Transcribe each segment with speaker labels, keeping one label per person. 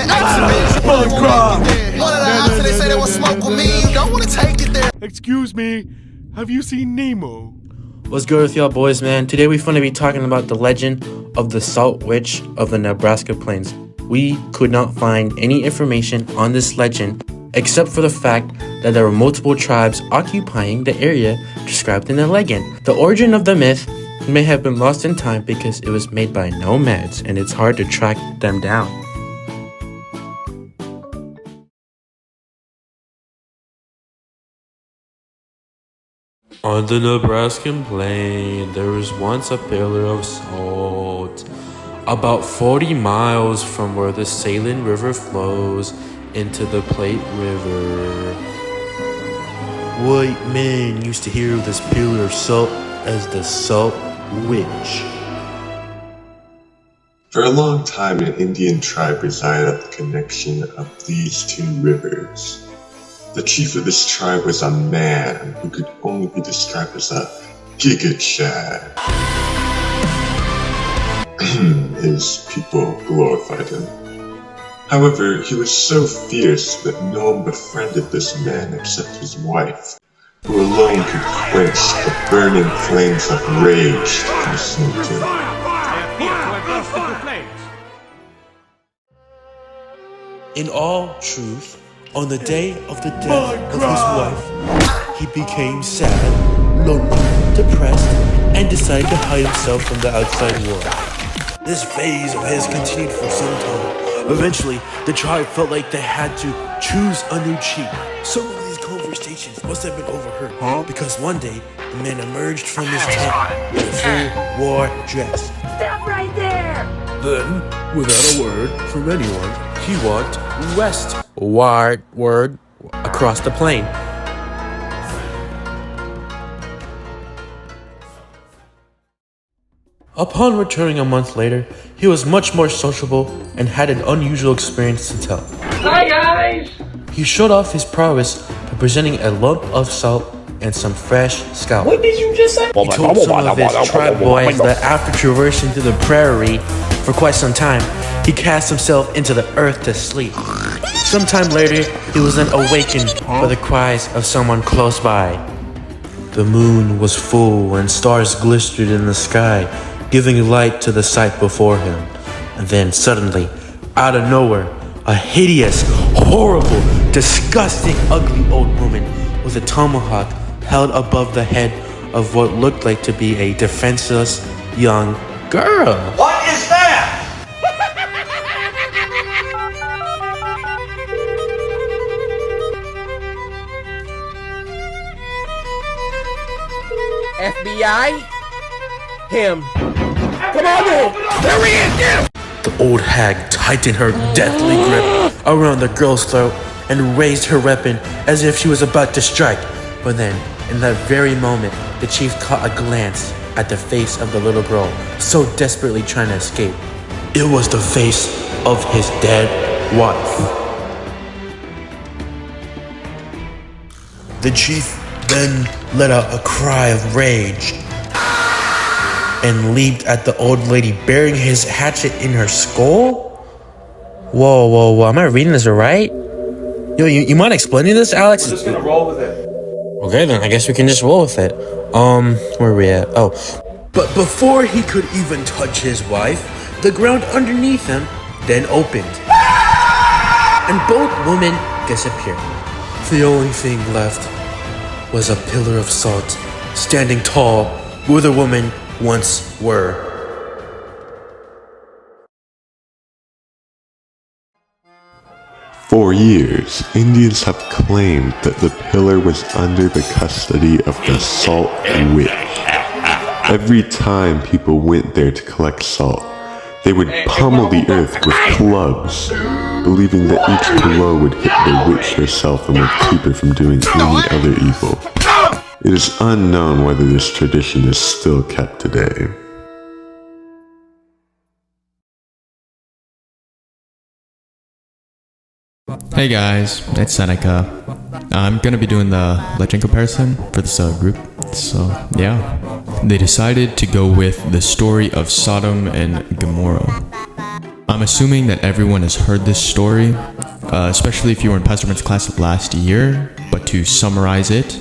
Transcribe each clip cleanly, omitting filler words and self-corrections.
Speaker 1: an accident. One of the options, they say they want smoke with me. You don't want to take it there.
Speaker 2: Excuse me, have you seen Nemo?
Speaker 3: What's good with y'all boys, man? Today we're going to be talking about the legend of the Salt Witch of the Nebraska Plains. We could not find any information on this legend except for the fact that there were multiple tribes occupying the area described in the legend. The origin of the myth may have been lost in time because it was made by nomads and it's hard to track them down. On the Nebraskan plain, there was once a pillar of salt, about 40 miles from where the Salin River flows into the Plate River. White men used to hear of this pillar of salt as the Salt Witch.
Speaker 4: For a long time, an Indian tribe resided at the connection of these two rivers. The chief of this tribe was a man who could only be described as a GIGSHOT. His people glorified him. However, he was so fierce that no one befriended this man except his wife, who alone could quench the burning flames of rage that consumed him.
Speaker 3: In all truth, on the day of the death of his wife, he became sad, lonely, depressed, and decided to hide himself from the outside world. This phase of his continued for some time. Eventually, the tribe felt like they had to choose a new chief. Some of these conversations must have been overheard, because one day, the man emerged from his tent in a full war dress.
Speaker 5: Stop right there!
Speaker 3: Then, without a word from anyone, he walked westward across the plain. Upon returning a month later, he was much more sociable and had an unusual experience to tell.
Speaker 5: Hi guys!
Speaker 3: He showed off his prowess by presenting a lump of salt and some fresh scalp.
Speaker 5: What did you just say?
Speaker 3: He told some of his tribe boys that after traversing through the prairie for quite some time, he cast himself into the earth to sleep. Sometime later, he was then awakened by the cries of someone close by. The moon was full and stars glistered in the sky, giving light to the sight before him. And then suddenly, out of nowhere, a hideous, horrible, disgusting, ugly old woman with a tomahawk held above the head of what looked like to be a defenseless young girl.
Speaker 6: What is that?
Speaker 5: FBI? Him. Come on, Wolf! There he is! Get him!
Speaker 3: The old hag tightened her deathly grip around the girl's throat and raised her weapon as if she was about to strike. But then, in that very moment, the chief caught a glance at the face of the little girl, so desperately trying to escape. It was the face of his dead wife. The chief then let out a cry of rage and leaped at the old lady, burying his hatchet in her skull? Whoa, am I reading this right? Yo, you mind explaining this, Alex?
Speaker 6: We're just gonna roll with it.
Speaker 3: Okay, then I guess we can just roll with it. Where are we at? Oh. But before he could even touch his wife, the ground underneath him then opened. And both women disappeared. The only thing left was a pillar of salt, standing tall where the women once were.
Speaker 4: For years, Indians have claimed that the pillar was under the custody of the Salt Witch. Every time people went there to collect salt, they would pummel the earth with clubs, believing that each blow would hit the witch herself and would keep her from doing any other evil. It is unknown whether this tradition is still kept today.
Speaker 7: Hey guys, it's Seneca. I'm gonna be doing the legend comparison for this group. So yeah, they decided to go with the story of Sodom and Gomorrah. I'm assuming that everyone has heard this story, especially if you were in Pastor Brent's class last year, but to summarize it,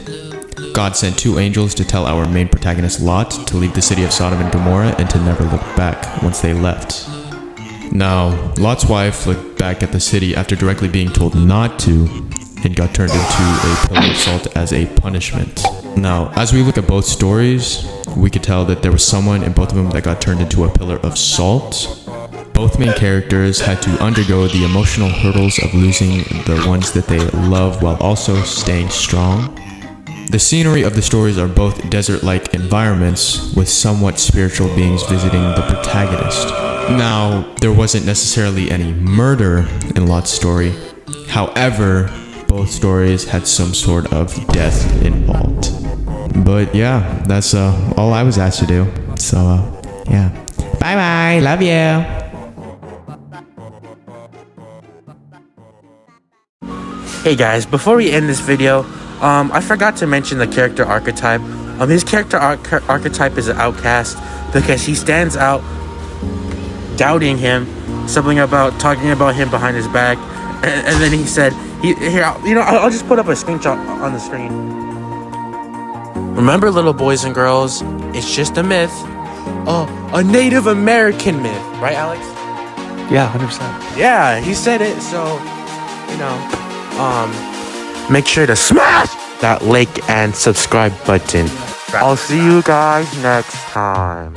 Speaker 7: God sent 2 angels to tell our main protagonist Lot to leave the city of Sodom and Gomorrah and to never look back once they left. Now, Lot's wife looked back at the city after directly being told not to and got turned into a pillar of salt as a punishment. Now, as we look at both stories, we could tell that there was someone in both of them that got turned into a pillar of salt. Both main characters had to undergo the emotional hurdles of losing the ones that they love while also staying strong. The scenery of the stories are both desert-like environments with somewhat spiritual beings visiting the protagonist. Now, there wasn't necessarily any murder in Lot's story. However, both stories had some sort of death involved. But yeah, that's all I was asked to do. So, yeah. Bye-bye. Love you.
Speaker 3: Hey guys, before we end this video, I forgot to mention the character archetype. His character archetype is an outcast because he stands out, doubting him, something about talking about him behind his back, and then he said, I'll just put up a screenshot on the screen. Remember, little boys and girls, it's just a myth, a Native American myth, right, Alex?
Speaker 8: Yeah, 100%.
Speaker 3: Yeah, he said it, so make sure to smash that like and subscribe button. I'll see you guys next time.